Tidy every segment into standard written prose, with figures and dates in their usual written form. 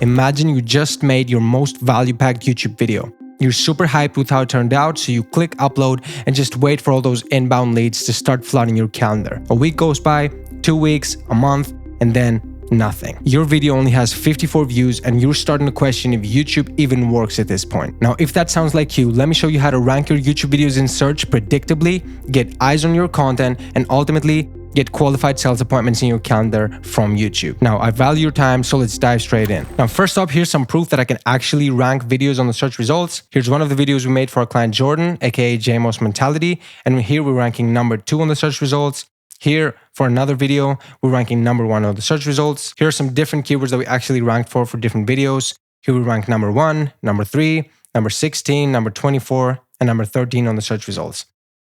Imagine you just made your most value-packed YouTube video. You're super hyped with how it turned out, so you click upload and just wait for all those inbound leads to start flooding your calendar. A week goes by, 2 weeks, a month, and then nothing. Your video only has 54 views and you're starting to question if YouTube even works at this point. Now, if that sounds like you, let me show you how to rank your YouTube videos in search predictably, get eyes on your content, and ultimately get qualified sales appointments in your calendar from YouTube. Now, I value your time, so let's dive straight in. Now, first up, here's some proof that I can actually rank videos on the search results. Here's one of the videos we made for our client Jordan, aka JMOS Mentality, and here we're ranking number 2 on the search results. Here, for another video, we're ranking number 1 on the search results. Here are some different keywords that we actually ranked for different videos. Here we rank number 1, number 3, number 16, number 24, and number 13 on the search results.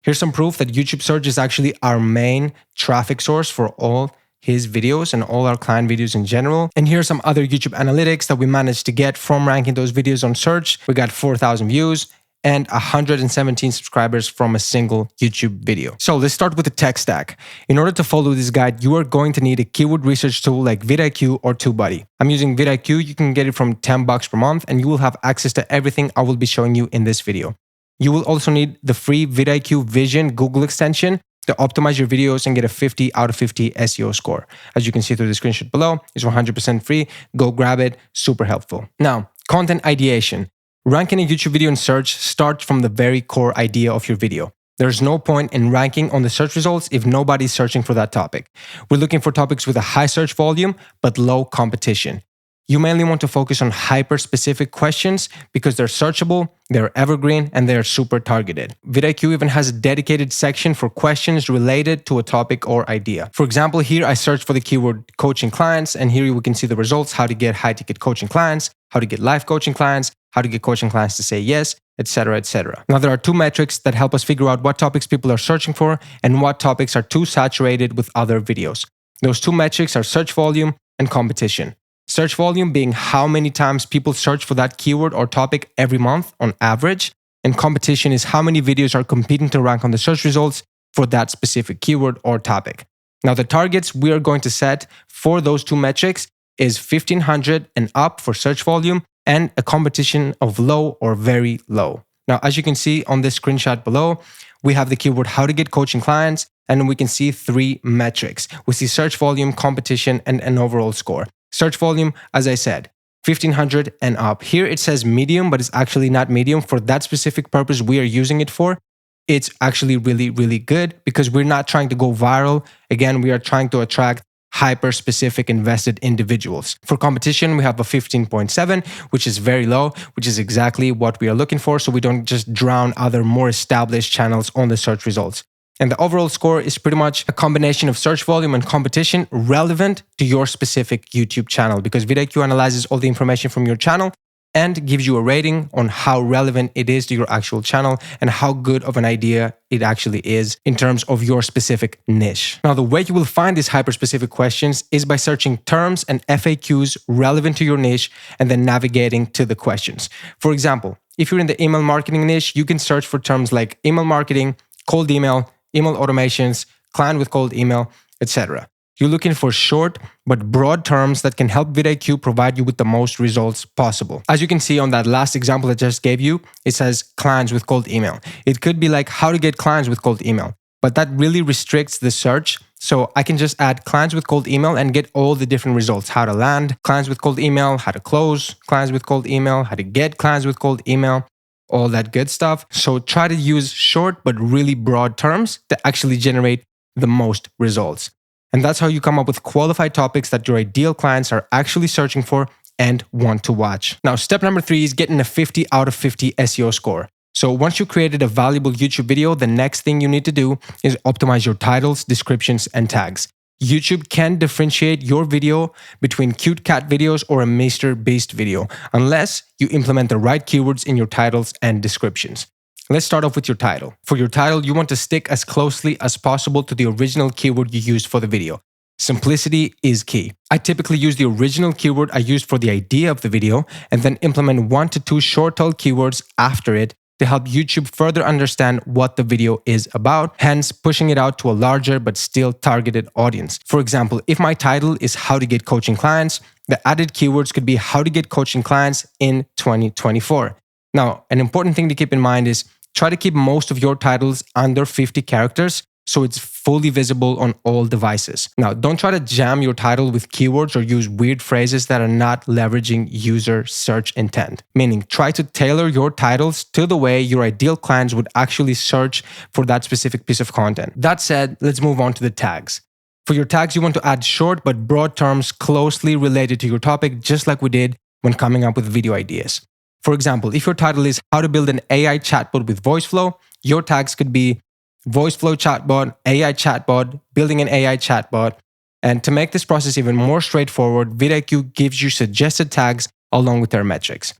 Here's some proof that YouTube search is actually our main traffic source for all his videos and all our client videos in general. And here's some other YouTube analytics that we managed to get from ranking those videos on search. We got 4,000 views and 117 subscribers from a single YouTube video. So let's start with the tech stack. In order to follow this guide, you are going to need a keyword research tool like vidIQ or TubeBuddy. I'm using vidIQ. You can get it from $10 per month and you will have access to everything I will be showing you in this video. You will also need the free vidIQ Vision Google extension to optimize your videos and get a 50 out of 50 SEO score. As you can see through the screenshot below, it's 100% free. Go grab it, super helpful. Now, content ideation. Ranking a YouTube video in search starts from the very core idea of your video. There's no point in ranking on the search results if nobody's searching for that topic. We're looking for topics with a high search volume, but low competition. You mainly want to focus on hyper-specific questions because they're searchable, they're evergreen, and they're super targeted. vidIQ even has a dedicated section for questions related to a topic or idea. For example, here I searched for the keyword coaching clients, and here we can see the results, how to get high-ticket coaching clients, how to get live coaching clients, how to get coaching clients to say yes, etc., etc. Now, there are 2 metrics that help us figure out what topics people are searching for and what topics are too saturated with other videos. Those 2 metrics are search volume and competition. Search volume being how many times people search for that keyword or topic every month on average, and competition is how many videos are competing to rank on the search results for that specific keyword or topic. Now, the targets we are going to set for those 2 metrics is 1,500 and up for search volume and a competition of low or very low. Now, as you can see on this screenshot below, we have the keyword how to get coaching clients, and we can see 3 metrics. We see search volume, competition, and an overall score. Search volume, as I said, 1,500 and up. Here it says medium, but it's actually not medium. For that specific purpose we are using it for, it's actually really, really good because we're not trying to go viral. Again, we are trying to attract hyper-specific invested individuals. For competition, we have a 15.7, which is very low, which is exactly what we are looking for, so we don't just drown other more established channels on the search results. And the overall score is pretty much a combination of search volume and competition relevant to your specific YouTube channel, because vidIQ analyzes all the information from your channel and gives you a rating on how relevant it is to your actual channel and how good of an idea it actually is in terms of your specific niche. Now, the way you will find these hyper-specific questions is by searching terms and FAQs relevant to your niche and then navigating to the questions. For example, if you're in the email marketing niche, you can search for terms like email marketing, cold email automations, client with cold email, etc. You're looking for short but broad terms that can help vidIQ provide you with the most results possible. As you can see on that last example I just gave you, it says clients with cold email. It could be like how to get clients with cold email, but that really restricts the search. So I can just add clients with cold email and get all the different results. How to land clients with cold email, how to close clients with cold email, how to get clients with cold email, all that good stuff. So try to use short but really broad terms to actually generate the most results. And that's how you come up with qualified topics that your ideal clients are actually searching for and want to watch. Now, step number 3 is getting a 50 out of 50 SEO score. So once you created a valuable YouTube video, the next thing you need to do is optimize your titles, descriptions, and tags. YouTube can differentiate your video between cute cat videos or a Mr. Beast video, unless you implement the right keywords in your titles and descriptions. Let's start off with your title. For your title, you want to stick as closely as possible to the original keyword you used for the video. Simplicity is key. I typically use the original keyword I used for the idea of the video and then implement 1 to 2 short tail keywords after it to help YouTube further understand what the video is about, hence pushing it out to a larger but still targeted audience. For example, if my title is how to get coaching clients, the added keywords could be how to get coaching clients in 2024. Now, an important thing to keep in mind is try to keep most of your titles under 50 characters so it's fully visible on all devices. Now, don't try to jam your title with keywords or use weird phrases that are not leveraging user search intent. Meaning, try to tailor your titles to the way your ideal clients would actually search for that specific piece of content. That said, let's move on to the tags. For your tags, you want to add short but broad terms closely related to your topic, just like we did when coming up with video ideas. For example, if your title is how to build an AI chatbot with VoiceFlow, your tags could be VoiceFlow chatbot, AI chatbot, building an AI chatbot. And to make this process even more straightforward, vidIQ gives you suggested tags along with their metrics.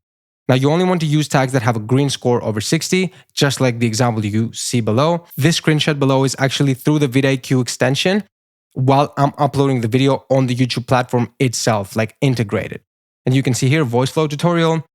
Now, you only want to use tags that have a green score over 60, just like the example you see below. This screenshot below is actually through the vidIQ extension while I'm uploading the video on the YouTube platform itself, like integrated. And you can see here, VoiceFlow tutorial.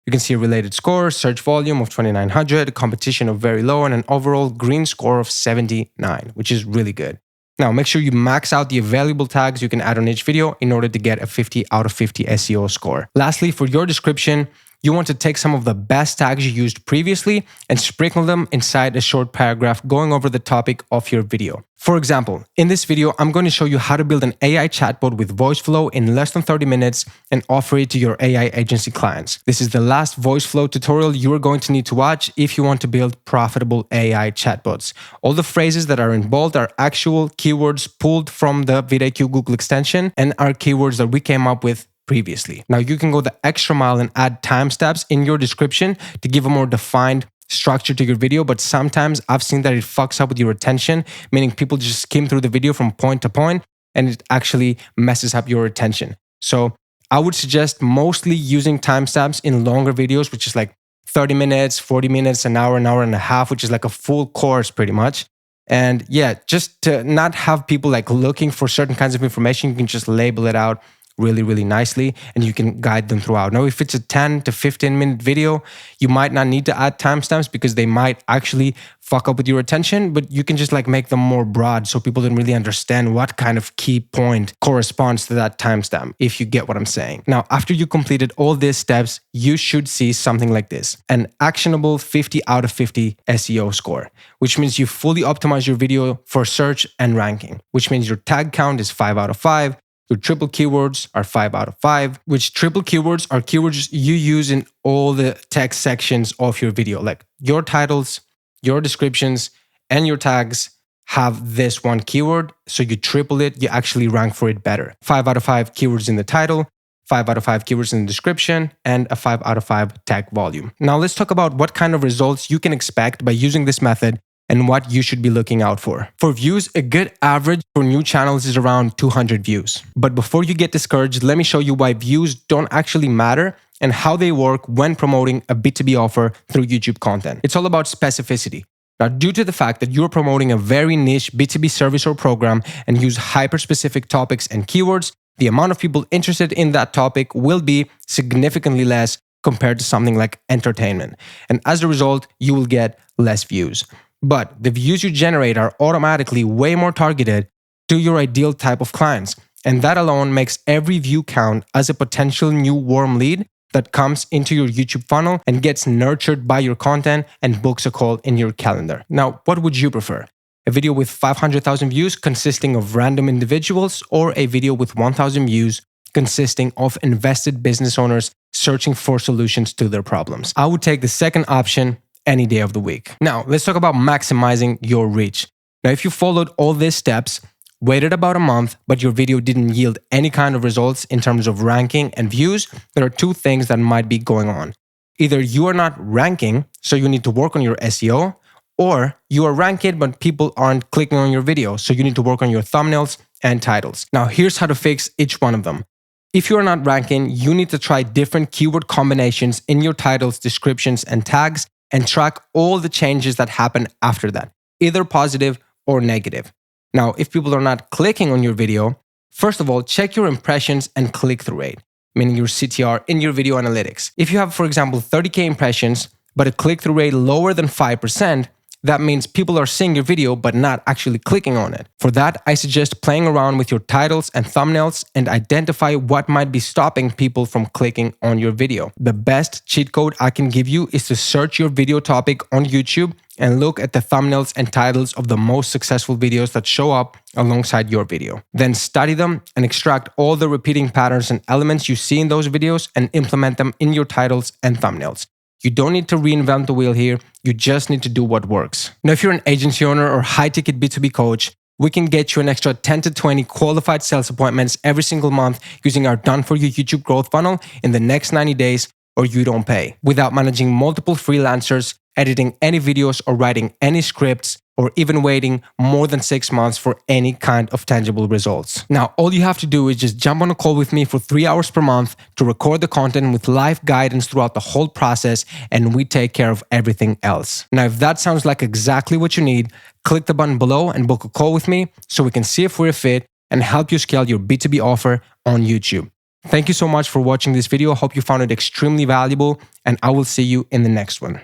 You can see a related score, search volume of 2900, competition of very low, and an overall green score of 79, which is really good. Now, make sure you max out the available tags you can add on each video in order to get a 50 out of 50 SEO score. Lastly, for your description, you want to take some of the best tags you used previously and sprinkle them inside a short paragraph going over the topic of your video. For example, in this video, I'm going to show you how to build an AI chatbot with VoiceFlow in less than 30 minutes and offer it to your AI agency clients. This is the last VoiceFlow tutorial you are going to need to watch if you want to build profitable AI chatbots. All the phrases that are in bold are actual keywords pulled from the vidIQ Google extension and are keywords that we came up with previously. Now, you can go the extra mile and add timestamps in your description to give a more defined structure to your video, but sometimes I've seen that it fucks up with your attention, meaning people just skim through the video from point to point and it actually messes up your attention. So I would suggest mostly using timestamps in longer videos, which is like 30 minutes, 40 minutes, an hour and a half, which is like a full course pretty much. And yeah, just to not have people like looking for certain kinds of information, you can just label it out really nicely and you can guide them throughout. Now, if it's a 10 to 15 minute video, you might not need to add timestamps because they might actually fuck up with your attention, but you can just like make them more broad so people don't really understand what kind of key point corresponds to that timestamp, if you get what I'm saying. Now, after you completed all these steps, you should see something like this: an actionable 50 out of 50 SEO score, which means you fully optimize your video for search and ranking, which means your tag count is 5 out of 5. Your triple keywords are 5 out of 5, which triple keywords are keywords you use in all the text sections of your video. Like your titles, your descriptions, and your tags have this one keyword. So you triple it, you actually rank for it better. 5 out of 5 keywords in the title, 5 out of 5 keywords in the description, and a 5 out of 5 tag volume. Now let's talk about what kind of results you can expect by using this method and what you should be looking out for. For views, a good average for new channels is around 200 views. But before you get discouraged, let me show you why views don't actually matter and how they work when promoting a B2B offer through YouTube content. It's all about specificity. Now, due to the fact that you're promoting a very niche B2B service or program and use hyper-specific topics and keywords, the amount of people interested in that topic will be significantly less compared to something like entertainment. And as a result, you will get less views. But the views you generate are automatically way more targeted to your ideal type of clients. And that alone makes every view count as a potential new warm lead that comes into your YouTube funnel and gets nurtured by your content and books a call in your calendar. Now, what would you prefer? A video with 500,000 views consisting of random individuals, or a video with 1,000 views consisting of invested business owners searching for solutions to their problems? I would take the second option any day of the week. Now, let's talk about maximizing your reach. Now, if you followed all these steps, waited about a month, but your video didn't yield any kind of results in terms of ranking and views, there are two things that might be going on. Either you are not ranking, so you need to work on your SEO, or you are ranking, but people aren't clicking on your video, so you need to work on your thumbnails and titles. Now, here's how to fix each one of them. If you are not ranking, you need to try different keyword combinations in your titles, descriptions, and tags, and track all the changes that happen after that, either positive or negative. Now, if people are not clicking on your video, first of all, check your impressions and click-through rate, meaning your CTR in your video analytics. If you have, for example, 30K impressions, but a click-through rate lower than 5%, that means people are seeing your video but not actually clicking on it. For that, I suggest playing around with your titles and thumbnails and identify what might be stopping people from clicking on your video. The best cheat code I can give you is to search your video topic on YouTube and look at the thumbnails and titles of the most successful videos that show up alongside your video. Then study them and extract all the repeating patterns and elements you see in those videos and implement them in your titles and thumbnails. You don't need to reinvent the wheel here, you just need to do what works. Now, if you're an agency owner or high-ticket B2B coach, we can get you an extra 10 to 20 qualified sales appointments every single month using our done-for-you YouTube growth funnel in the next 90 days, or you don't pay, without managing multiple freelancers, editing any videos or writing any scripts, or even waiting more than 6 months for any kind of tangible results. Now, all you have to do is just jump on a call with me for 3 hours per month to record the content with live guidance throughout the whole process, and we take care of everything else. Now, if that sounds like exactly what you need, click the button below and book a call with me so we can see if we're a fit and help you scale your B2B offer on YouTube. Thank you so much for watching this video. I hope you found it extremely valuable, and I will see you in the next one.